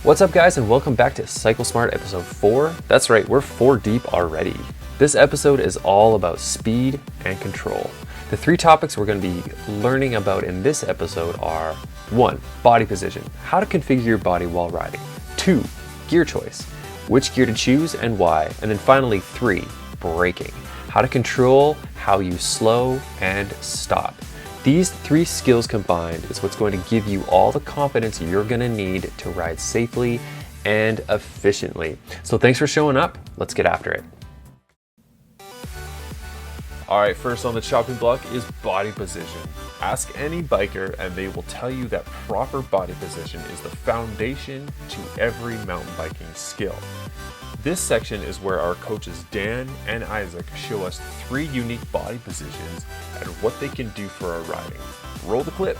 What's up guys, and welcome back to Cycle Smart episode 4. That's right, we're 4 deep already. This episode is all about speed and control. The 3 topics we're going to be learning about in this episode are 1. Body position, how to configure your body while riding. 2. Gear choice, which gear to choose and why. And then finally 3. Braking, how to control how you slow and stop. These 3 skills combined is what's going to give you all the confidence you're going to need to ride safely and efficiently. So thanks for showing up. Let's get after it. All right, first on the chopping block is body position. Ask any biker and they will tell you that proper body position is the foundation to every mountain biking skill. This section is where our coaches Dan and Isaac show us 3 unique body positions and what they can do for our riding. Roll the clip.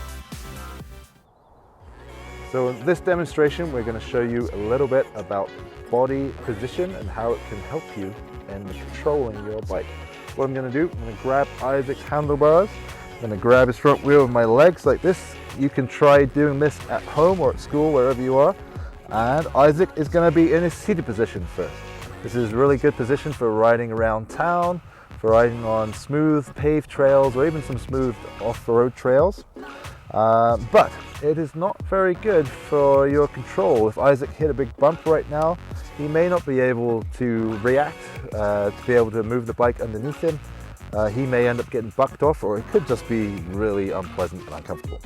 So in this demonstration, we're going to show you a little bit about body position and how it can help you in controlling your bike. What I'm going to do, I'm going to grab Isaac's handlebars. I'm going to grab his front wheel with my legs like this. You can try doing this at home or at school, wherever you are. And Isaac is going to be in his seated position first. This is a really good position for riding around town, for riding on smooth paved trails or even some smooth off-road trails. But it is not very good for your control. If Isaac hit a big bump right now, he may not be able to react, to be able to move the bike underneath him. He may end up getting bucked off, or it could just be really unpleasant and uncomfortable.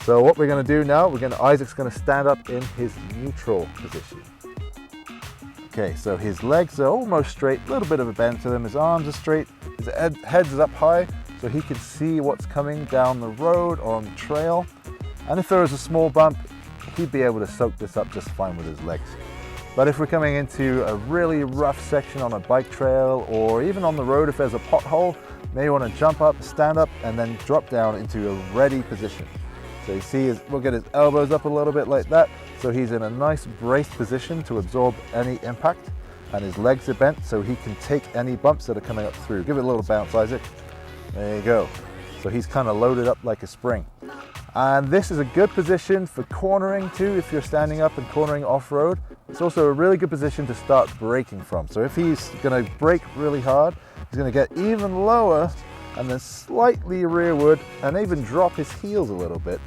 So what we're going to do now, Isaac's going to stand up in his neutral position. Okay, so his legs are almost straight, a little bit of a bend to them, his arms are straight, his head is up high, so he can see what's coming down the road or on the trail. And if there is a small bump, he'd be able to soak this up just fine with his legs. But if we're coming into a really rough section on a bike trail, or even on the road if there's a pothole, you may want to jump up, stand up, and then drop down into a ready position. So you see, we'll get his elbows up a little bit like that, so he's in a nice braced position to absorb any impact, and his legs are bent so he can take any bumps that are coming up through. Give it a little bounce, Isaac. There you go. So he's kind of loaded up like a spring. And this is a good position for cornering too, if you're standing up and cornering off-road. It's also a really good position to start braking from. So if he's going to brake really hard, he's going to get even lower and then slightly rearward and even drop his heels a little bit,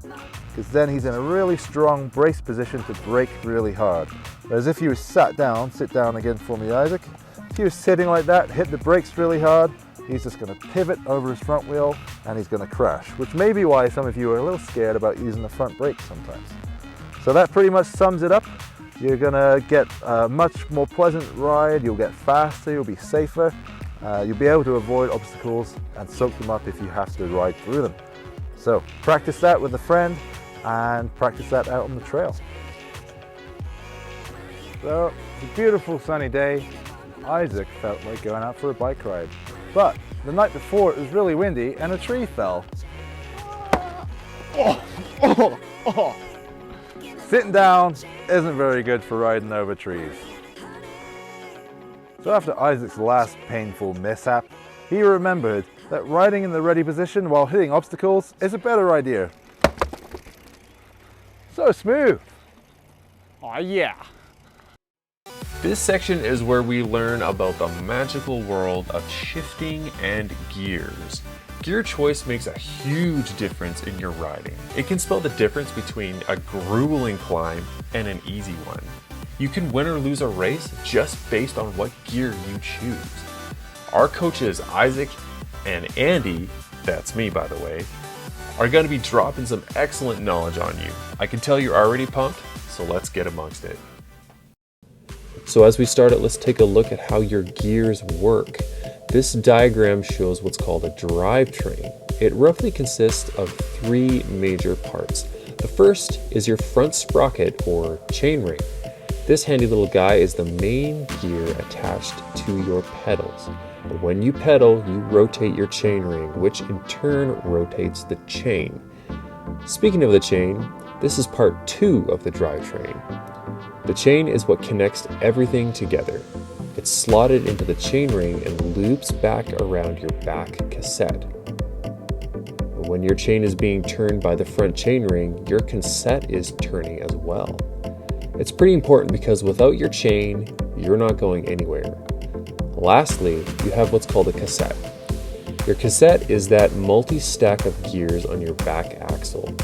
because then he's in a really strong brace position to brake really hard. Whereas if you sat down, sit down again for me, Isaac. If you were sitting like that, hit the brakes really hard, he's just going to pivot over his front wheel and he's going to crash, which may be why some of you are a little scared about using the front brake sometimes. So that pretty much sums it up. You're going to get a much more pleasant ride, you'll get faster, you'll be safer, you'll be able to avoid obstacles and soak them up if you have to ride through them. So practice that with a friend and practice that out on the trail. So it's a beautiful sunny day. Isaac felt like going out for a bike ride. But the night before it was really windy and a tree fell. Sitting down isn't very good for riding over trees. So after Isaac's last painful mishap, he remembered that riding in the ready position while hitting obstacles is a better idea. So smooth. Oh yeah. This section is where we learn about the magical world of shifting and gears. Gear choice makes a huge difference in your riding. It can spell the difference between a grueling climb and an easy one. You can win or lose a race just based on what gear you choose. Our coaches Isaac and Andy, that's me by the way, are going to be dropping some excellent knowledge on you. I can tell you're already pumped, so let's get amongst it. So as we start it, let's take a look at how your gears work. This diagram shows what's called a drivetrain. It roughly consists of 3 major parts. The first is your front sprocket or chainring. This handy little guy is the main gear attached to your pedals. When you pedal, you rotate your chainring, which in turn rotates the chain. Speaking of the chain, this is part 2 of the drivetrain. The chain is what connects everything together. It's slotted into the chainring and loops back around your back cassette. When your chain is being turned by the front chainring, your cassette is turning as well. It's pretty important because without your chain, you're not going anywhere. Lastly, you have what's called a cassette. Your cassette is that multi-stack of gears on your back axle.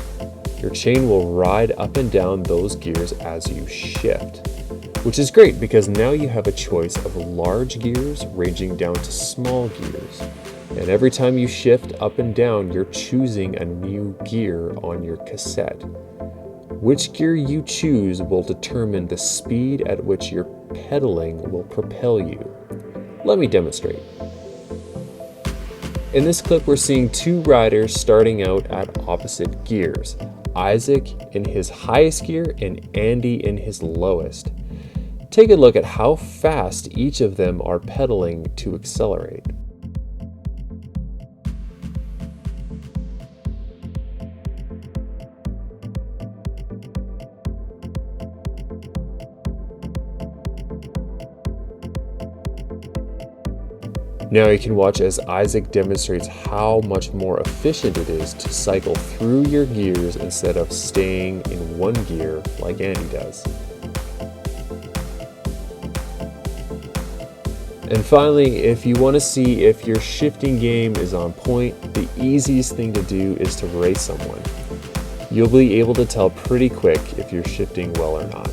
Your chain will ride up and down those gears as you shift, which is great because now you have a choice of large gears ranging down to small gears. And every time you shift up and down, you're choosing a new gear on your cassette. Which gear you choose will determine the speed at which your pedaling will propel you. Let me demonstrate. In this clip, we're seeing two riders starting out at opposite gears. Isaac in his highest gear and Andy in his lowest. Take a look at how fast each of them are pedaling to accelerate. Now you can watch as Isaac demonstrates how much more efficient it is to cycle through your gears instead of staying in one gear like Andy does. And finally, if you want to see if your shifting game is on point, the easiest thing to do is to race someone. You'll be able to tell pretty quick if you're shifting well or not.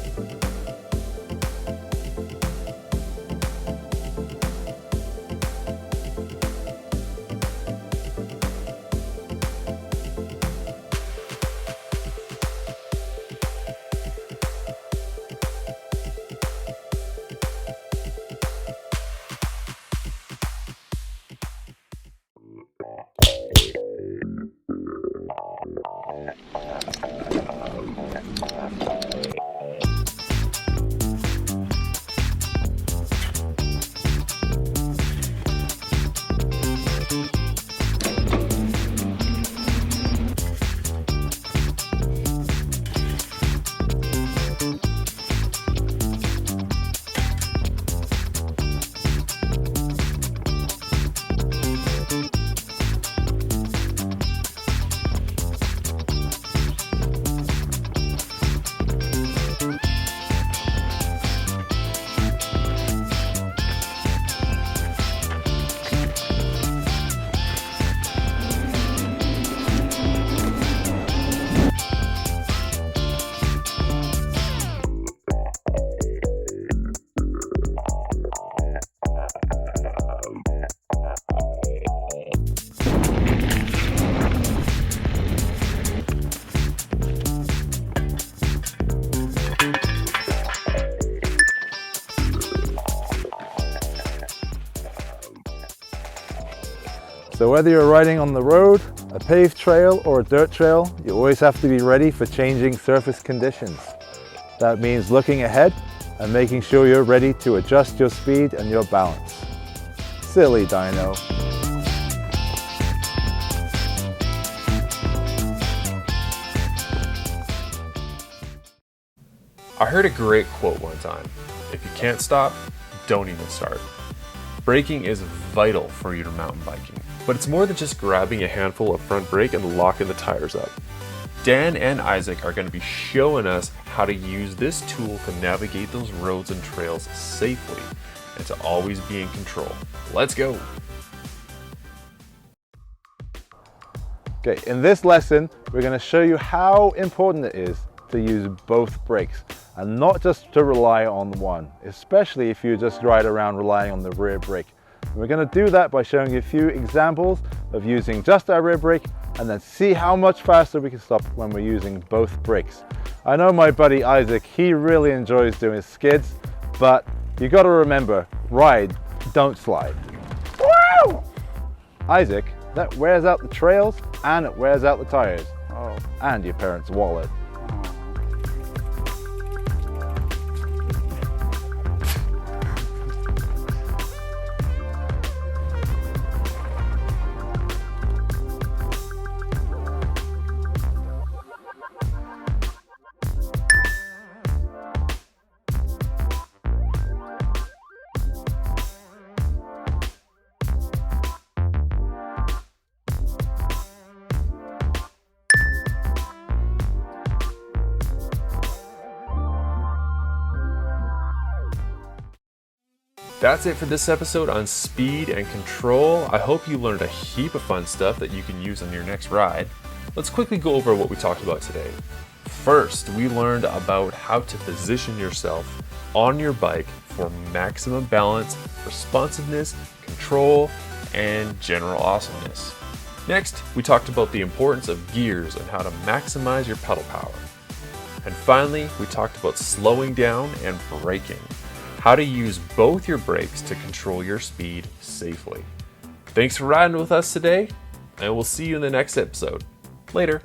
So whether you're riding on the road, a paved trail or a dirt trail, you always have to be ready for changing surface conditions. That means looking ahead and making sure you're ready to adjust your speed and your balance. Silly Dino. I heard a great quote one time. If you can't stop, don't even start. Braking is vital for your mountain biking, but it's more than just grabbing a handful of front brake and locking the tires up. Dan and Isaac are going to be showing us how to use this tool to navigate those roads and trails safely and to always be in control. Let's go! Okay, in this lesson, we're going to show you how important it is to use both brakes and not just to rely on one, especially if you just ride around relying on the rear brake. And we're going to do that by showing you a few examples of using just our rear brake and then see how much faster we can stop when we're using both brakes. I know my buddy Isaac, he really enjoys doing skids, but you got to remember, ride, don't slide. Woo! Isaac, that wears out the trails and it wears out the tires. Oh. And your parents' wallet. That's it for this episode on speed and control. I hope you learned a heap of fun stuff that you can use on your next ride. Let's quickly go over what we talked about today. First, we learned about how to position yourself on your bike for maximum balance, responsiveness, control, and general awesomeness. Next, we talked about the importance of gears and how to maximize your pedal power. And finally, we talked about slowing down and braking, how to use both your brakes to control your speed safely. Thanks for riding with us today, and we'll see you in the next episode. Later.